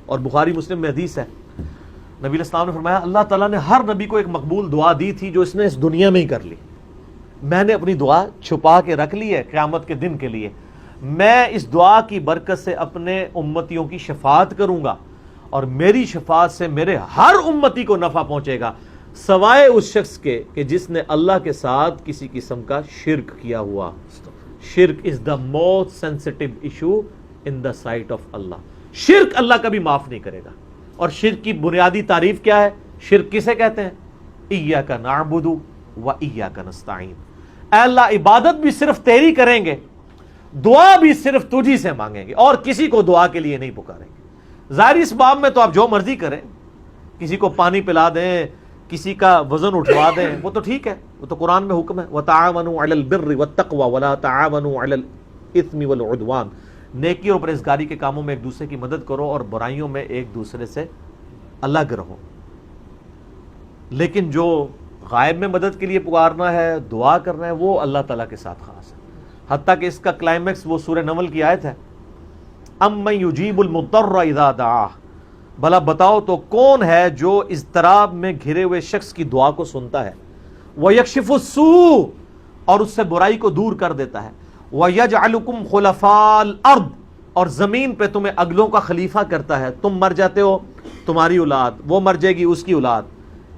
اور بخاری مسلم میں حدیث ہے، نبی علیہ السلام نے فرمایا اللہ تعالیٰ نے ہر نبی کو ایک مقبول دعا دی تھی جو اس نے اس دنیا میں ہی کر لی، میں نے اپنی دعا چھپا کے رکھ لی ہے قیامت کے دن کے لیے، میں اس دعا کی برکت سے اپنے امتیوں کی شفاعت کروں گا اور میری شفاعت سے میرے ہر امتی کو نفع پہنچے گا سوائے اس شخص کے کہ جس نے اللہ کے ساتھ کسی قسم کا شرک کیا ہوا۔ شرک is the most sensitive issue in the sight of Allah, شرک اللہ کبھی معاف نہیں کرے گا۔ اور شرک کی بنیادی تعریف کیا ہے؟ شرک کسے کہتے ہیں؟ ایاک نعبد و ایاک نستعین، اے اللہ عبادت بھی صرف تیری کریں گے، دعا بھی صرف تجھی سے مانگیں گے اور کسی کو دعا کے لیے نہیں پکاریں گے۔ ظاہر اس باب میں تو آپ جو مرضی کریں، کسی کو پانی پلا دیں، کسی کا وزن اٹھوا دیں، وہ تو ٹھیک ہے، وہ تو قرآن میں حکم ہے وَتَعَاوَنُوا عَلَى الْبِرِّ وَالتَّقْوَى وَلَا تَعَاوَنُوا عَلَى الْإِثْمِ وَالْعُدْوَانِ، نیکی اور پرہیزگاری کے کاموں میں ایک دوسرے کی مدد کرو اور برائیوں میں ایک دوسرے سے الگ رہو۔ لیکن جو غائب میں مدد کے لیے پکارنا ہے، دعا کرنا ہے، وہ اللہ تعالیٰ کے ساتھ خاص ہے، حتیٰ کہ اس کا کلائمیکس وہ سورہ نمل کی آیت ہے اَمَّن يُجِيبُ الْمُضْطَرَّ إِذَا دَعَاهُ، بھلا بتاؤ تو کون ہے جو اضطراب میں گھرے ہوئے شخص کی دعا کو سنتا ہے، وَيَكْشِفُ السُّوءَ، اور اس سے برائی کو دور کر دیتا ہے، وَيَجْعَلُكُمْ خُلَفَاءَ الْأَرْضِ، اور زمین پہ تمہیں اگلوں کا خلیفہ کرتا ہے، تم مر جاتے ہو تمہاری اولاد، وہ مر جائے گی اس کی اولاد،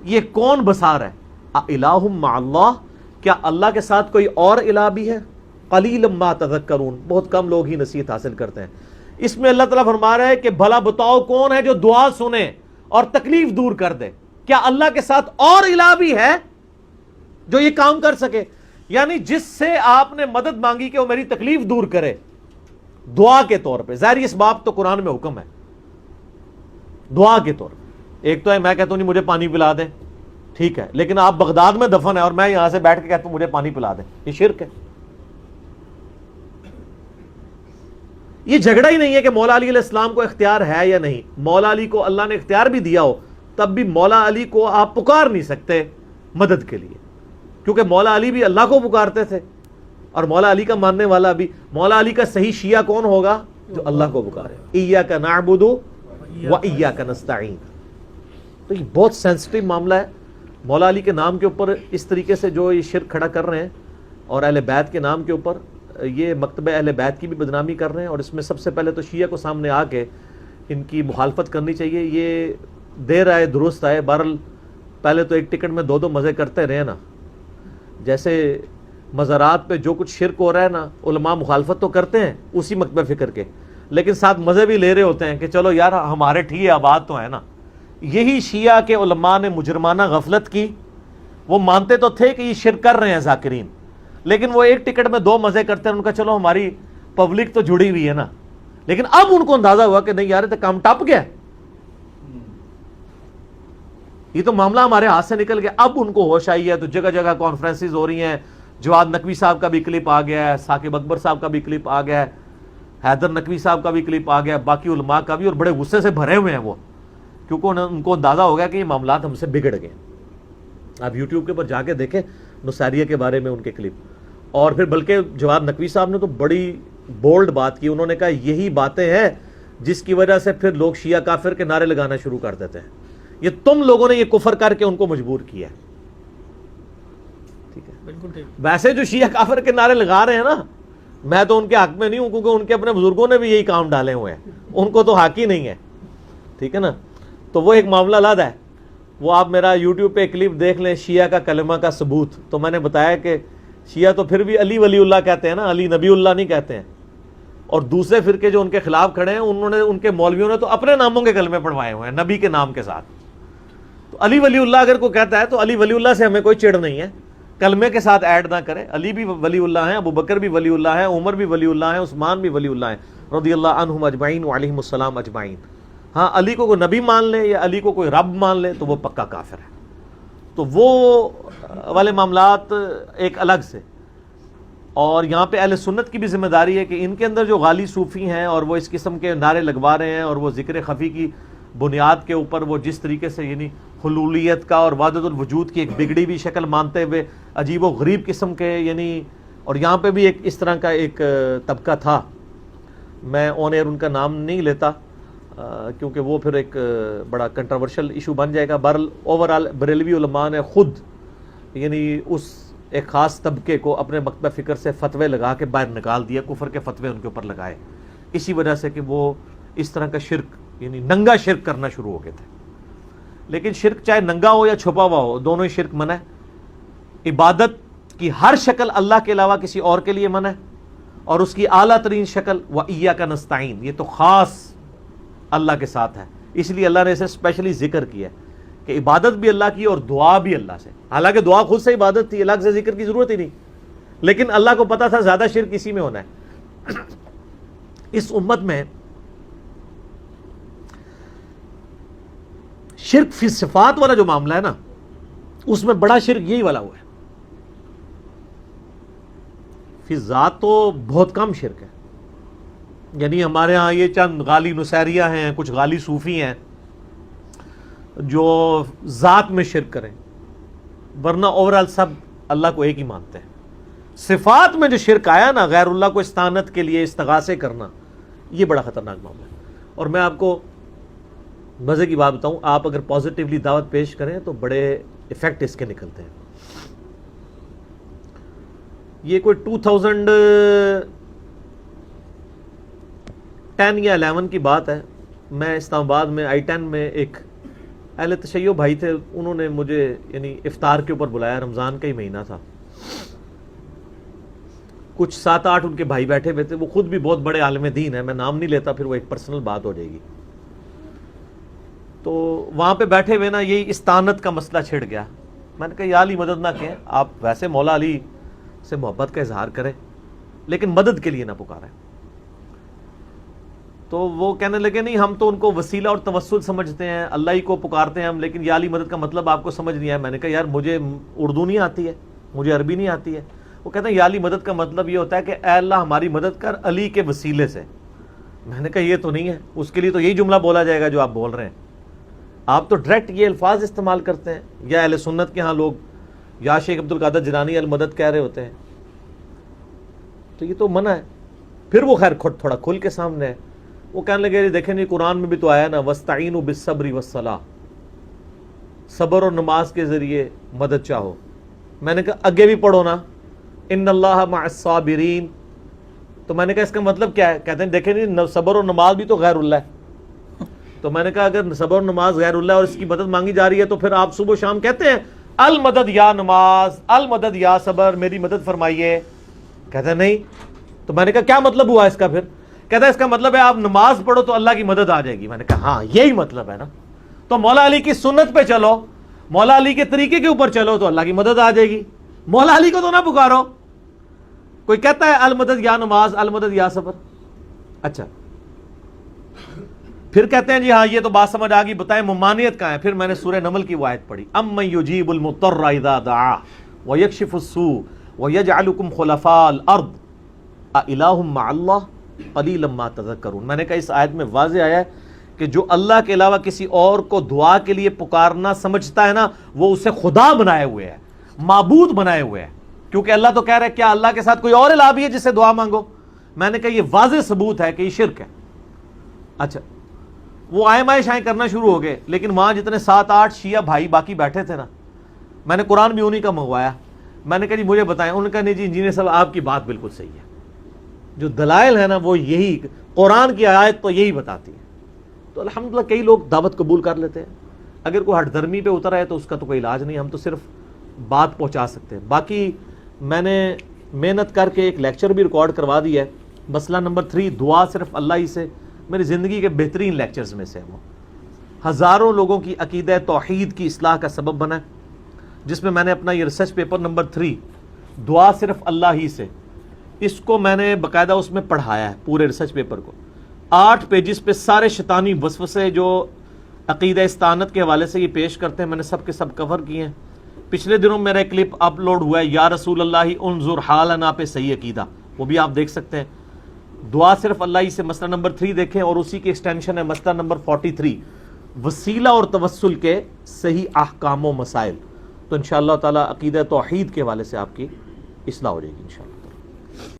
یہ کون بسار ہے؟ اِلَٰهٌ مَّعَ اللَّهِ، کیا اللہ کے ساتھ کوئی اور الہ بھی ہے؟ قَلِيلًا مَّا تَذَكَّرُونَ، بہت کم لوگ ہی نصیحت حاصل کرتے ہیں۔ اس میں اللہ تعالیٰ فرما رہا ہے کہ بھلا بتاؤ کون ہے جو دعا سنے اور تکلیف دور کر دے؟ کیا اللہ کے ساتھ اور الہ بھی ہے جو یہ کام کر سکے؟ یعنی جس سے آپ نے مدد مانگی کہ وہ میری تکلیف دور کرے دعا کے طور پہ، ظاہر اس باب تو قرآن میں حکم ہے دعا کے طور پہ۔ ایک تو ہے میں کہتا ہوں نہیں مجھے پانی پلا دیں، ٹھیک ہے، لیکن آپ بغداد میں دفن ہے اور میں یہاں سے بیٹھ کے کہتا ہوں مجھے پانی پلا دیں، یہ شرک ہے۔ یہ جھگڑا ہی نہیں ہے کہ مولا علی علیہ السلام کو اختیار ہے یا نہیں، مولا علی کو اللہ نے اختیار بھی دیا ہو تب بھی مولا علی کو آپ پکار نہیں سکتے مدد کے لیے، کیونکہ مولا علی بھی اللہ کو پکارتے تھے اور مولا علی کا ماننے والا بھی، مولا علی کا صحیح شیعہ کون ہوگا؟ جو اللہ کو پکارے، ایاک نعبد و ایاک نستعین۔ تو یہ بہت سینسٹیو معاملہ ہے، مولا علی کے نام کے اوپر اس طریقے سے جو یہ شرک کھڑا کر رہے ہیں اور اہل بیت کے نام کے اوپر یہ مکتبہ اہل بیت کی بھی بدنامی کر رہے ہیں، اور اس میں سب سے پہلے تو شیعہ کو سامنے آ کے ان کی مخالفت کرنی چاہیے۔ یہ دیر آئے درست آئے، بہرحال پہلے تو ایک ٹکٹ میں دو مزے کرتے رہے نا، جیسے مزارات پہ جو کچھ شرک ہو رہا ہے نا، علماء مخالفت تو کرتے ہیں اسی مکتبہ فکر کے، لیکن ساتھ مزے بھی لے رہے ہوتے ہیں کہ چلو یار ہمارے ٹھیک آباد تو ہے نا۔ یہی شیعہ کے علماء نے مجرمانہ غفلت کی، وہ مانتے تو تھے کہ یہ شرک کر رہے ہیں ذاکرین، لیکن وہ ایک ٹکٹ میں دو مزے کرتے ہیں، ان کا چلو ہماری پبلک تو جڑی ہوئی ہے نا، لیکن اب ان کو اندازہ ہوا کہ نہیں یار تو کام ٹپ گیا، یہ تو معاملہ ہمارے ہاتھ سے نکل گیا۔ اب ان کو ہوش آئی ہے تو جگہ جگہ کانفرنسز ہو رہی ہیں، جواد نقوی صاحب کا بھی کلپ آ گیا ہے، ثاقب اکبر صاحب کا بھی کلپ آ گیا ہے، حیدر نقوی صاحب کا بھی کلپ آ گیا ہے، باقی علماء کا بھی، اور بڑے غصے سے بھرے ہوئے ہیں وہ، کیونکہ ان کو اندازہ ہو گیا کہ یہ معاملات ہم سے بگڑ گئے۔ آپ یوٹیوب کے اوپر جا کے دیکھیں نصیریہ کے بارے میں ان کے کلپ، اور پھر بلکہ جواد نقوی صاحب نے تو بڑی بولڈ بات کی، انہوں نے کہا یہی باتیں ہیں جس کی وجہ سے پھر لوگ شیعہ کافر کے نعرے لگانا شروع کر دیتے ہیں، یہ تم لوگوں نے یہ کفر کر کے ان کو مجبور کیا ہے۔ ٹھیک ہے، بالکل ٹھیک۔ ویسے جو شیعہ کافر کے نعرے لگا رہے ہیں نا، میں تو ان کے حق میں نہیں ہوں، کیونکہ ان کے اپنے بزرگوں نے بھی یہی کام ڈالے ہوئے ہیں، ان کو تو حق ہی نہیں ہے، ٹھیک ہے نا۔ تو وہ ایک معاملہ الگ ہے، وہ آپ میرا یوٹیوب پہ کلپ دیکھ لیں، شیعہ کا کلمہ کا ثبوت۔ تو میں نے بتایا کہ شیعہ تو پھر بھی علی ولی اللہ کہتے ہیں نا، علی نبی اللہ نہیں کہتے ہیں، اور دوسرے فرقے جو ان کے خلاف کھڑے ہیں انہوں نے، ان کے مولویوں نے تو اپنے ناموں کے کلمے پڑھوائے ہوئے ہیں نبی کے نام کے ساتھ۔ تو علی ولی اللہ اگر کوئی کہتا ہے تو علی ولی اللہ سے ہمیں کوئی چڑ نہیں ہے، کلمے کے ساتھ ایڈ نہ کرے، علی بھی ولی اللہ ہیں، ابو بکر بھی ولی اللہ ہیں، عمر بھی ولی اللہ ہیں، عثمان بھی ولی اللہ ہیں رضی اللہ عنہم اجمعین وعلیہم السلام اجمعین۔ ہاں علی کو کوئی نبی مان لے یا علی کو کوئی رب مان لے تو وہ پکا کافر ہے۔ تو وہ والے معاملات ایک الگ سے، اور یہاں پہ اہل سنت کی بھی ذمہ داری ہے کہ ان کے اندر جو غالی صوفی ہیں اور وہ اس قسم کے نعرے لگوا رہے ہیں اور وہ ذکر خفی کی بنیاد کے اوپر وہ جس طریقے سے یعنی حلولیت کا اور وحدت الوجود کی ایک بگڑی ہوئی شکل مانتے ہوئے عجیب و غریب قسم کے یعنی، اور یہاں پہ بھی ایک اس طرح کا ایک طبقہ تھا، میں آن ایئر ان کا نام نہیں لیتا، کیونکہ وہ پھر ایک بڑا کنٹروورشل ایشو بن جائے گا. بہرحال اوورآل بریلوی علماء نے خود یعنی اس ایک خاص طبقے کو اپنے مکتبہ فکر سے فتوے لگا کے باہر نکال دیا, کفر کے فتوے ان کے اوپر لگائے, اسی وجہ سے کہ وہ اس طرح کا شرک یعنی ننگا شرک کرنا شروع ہو گئے تھے. لیکن شرک چاہے ننگا ہو یا چھپا ہوا ہو, دونوں ہی شرک منع ہے. عبادت کی ہر شکل اللہ کے علاوہ کسی اور کے لیے منع ہے, اور اس کی اعلیٰ ترین شکل وَإِيَّاكَ نَسْتَعِينُ, یہ تو خاص اللہ کے ساتھ ہے. اس لیے اللہ نے اسے اسپیشلی ذکر کیا ہے کہ عبادت بھی اللہ کی اور دعا بھی اللہ سے. حالانکہ دعا خود سے عبادت تھی, الگ سے ذکر کی ضرورت ہی نہیں, لیکن اللہ کو پتا تھا زیادہ شرک اسی میں ہونا ہے. اس امت میں شرک فی صفات والا جو معاملہ ہے نا, اس میں بڑا شرک یہی والا ہوا ہے. فی ذات تو بہت کم شرک ہے. یعنی ہمارے ہاں یہ چند غالی نصیریہ ہیں, کچھ غالی صوفی ہیں جو ذات میں شرک کریں, ورنہ اوورال سب اللہ کو ایک ہی مانتے ہیں. صفات میں جو شرک آیا نا, غیر اللہ کو استعانت کے لیے استغاثے کرنا, یہ بڑا خطرناک معاملہ ہے. اور میں آپ کو مزے کی بات بتاؤں, آپ اگر پازیٹیولی دعوت پیش کریں تو بڑے ایفیکٹ اس کے نکلتے ہیں. یہ کوئی 2010 یا 11 کی بات ہے. میں اسلام آباد میں I-10 میں ایک اہل تشیع بھائی تھے, انہوں نے مجھے یعنی افطار کے اوپر بلایا, رمضان کا ہی مہینہ تھا. کچھ 7-8 ان کے بھائی بیٹھے ہوئے تھے, وہ خود بھی بہت بڑے عالم دین ہیں, میں نام نہیں لیتا پھر وہ ایک پرسنل بات ہو جائے گی. تو وہاں پہ بیٹھے ہوئے نا یہی استعانت کا مسئلہ چھڑ گیا. میں نے کہا یا علی مدد نہ کہیں, آپ ویسے مولا علی سے محبت کا اظہار کریں لیکن مدد کے لیے نہ پکاریں. تو وہ کہنے لگے نہیں ہم تو ان کو وسیلہ اور توسل سمجھتے ہیں, اللہ ہی کو پکارتے ہیں ہم, لیکن یا علی مدد کا مطلب آپ کو سمجھ نہیں آیا. میں نے کہا یار مجھے اردو نہیں آتی ہے, مجھے عربی نہیں آتی ہے. وہ کہتے ہیں یا علی مدد کا مطلب یہ ہوتا ہے کہ اے اللہ ہماری مدد کر علی کے وسیلے سے. میں نے کہا یہ تو نہیں ہے, اس کے لیے تو یہی جملہ بولا جائے گا جو آپ بول رہے ہیں. آپ تو ڈائریکٹ یہ الفاظ استعمال کرتے ہیں, یا اہل سنت کے ہاں لوگ یا شیخ عبد القادر جیلانی المدد کہہ رہے ہوتے ہیں, تو یہ تو منع ہے. پھر وہ خیر تھوڑا کھل کے سامنے ہے. وہ کہنے لگے دیکھیں نہیں قرآن میں بھی تو آیا نا وَاسْتَعِينُوا بِالصَّبْرِ وَالصَّلَاةِ, صبر اور نماز کے ذریعے مدد چاہو. میں نے کہا آگے بھی پڑھو نا ان اللہ مع الصابرین. تو میں نے کہا اس کا مطلب کیا ہے؟ کہتے ہیں دیکھیں نہیں صبر اور نماز بھی تو غیر اللہ ہے. تو میں نے کہا اگر صبر اور نماز غیر اللہ اور اس کی مدد مانگی جا رہی ہے تو پھر آپ صبح و شام کہتے ہیں المدد یا نماز, المدد یا صبر, میری مدد فرمائیے. کہتے ہیں نہیں. تو میں نے کہا کیا مطلب ہوا اس کا پھر؟ کہتا ہے اس کا مطلب ہے آپ نماز پڑھو تو اللہ کی مدد آ جائے گی. میں نے کہا ہاں یہی مطلب ہے نا. تو مولا علی کی سنت پہ چلو, مولا علی کے طریقے کے اوپر چلو تو اللہ کی مدد آ جائے گی. مولا علی کو تو نہ پکارو. کوئی کہتا ہے المدد یا نماز, المدد یا صبر. اچھا پھر کہتے ہیں جی ہاں یہ تو بات سمجھ آ گئی, بتائیں ممانعت کہاں ہے؟ پھر میں نے سورہ نمل کی وہ آیت پڑھی امن یجیب المضطر اذا دعا ویکشف السوء ویجعلکم خلفاء الارض االہ مع اللہ قلیلا ما تذکرون. میں نے کہا اس آیت میں واضح آیا ہے کہ جو اللہ کے علاوہ کسی اور کو دعا کے لیے پکارنا سمجھتا ہے نا, وہ اسے خدا بنائے ہوئے ہے, معبود بنائے ہوئے ہے. کیونکہ اللہ تو کہہ رہا ہے کیا اللہ کے ساتھ کوئی اور الہ بھی ہے جس سے دعا مانگو؟ میں نے کہا یہ واضح ثبوت ہے کہ یہ شرک ہے. اچھا وہ آئے مائے شائیں کرنا شروع ہو گئے, لیکن وہاں جتنے 7-8 شیعہ بھائی باقی بیٹھے تھے نا, میں نے قرآن بھی انہی کا منگوایا. میں نے کہا جی مجھے بتائیں. انہوں نے کہا نہیں جی انجینئر صاحب آپ کی بات بالکل صحیح ہے, جو دلائل ہے نا وہ یہی, قرآن کی آیت تو یہی بتاتی ہے. تو الحمدللہ کئی لوگ دعوت قبول کر لیتے ہیں. اگر کوئی ہٹ دھرمی پہ اتر ہے تو اس کا تو کوئی علاج نہیں, ہم تو صرف بات پہنچا سکتے ہیں. باقی میں نے محنت کر کے ایک لیکچر بھی ریکارڈ کروا دیا ہے, مسئلہ نمبر 3 دعا صرف اللہ ہی سے. میری زندگی کے بہترین لیکچرز میں سے وہ ہزاروں لوگوں کی عقیدہ توحید کی اصلاح کا سبب بنا ہے, جس میں میں نے اپنا یہ ریسرچ پیپر نمبر 3 دعا صرف اللہ ہی سے, اس کو میں نے باقاعدہ اس میں پڑھایا ہے پورے ریسرچ پیپر کو. 8 پیجز پہ سارے شیطانی وسوسے جو عقیدہ استعانت کے حوالے سے یہ پیش کرتے ہیں میں نے سب کے سب کور کیے ہیں. پچھلے دنوں میرا ایک کلپ اپلوڈ ہوا ہے یا رسول اللہ انظر حالنا پہ صحیح عقیدہ, وہ بھی آپ دیکھ سکتے ہیں. دعا صرف اللہ ہی سے مسئلہ نمبر 3 دیکھیں, اور اسی کی ایکسٹینشن ہے مسئلہ نمبر 43 وسیلہ اور توسل کے صحیح احکام و مسائل. تو انشاءاللہ تعالی عقیدہ توحید کے حوالے سے آپ کی اصلاح ہو جائے گی انشاءاللہ.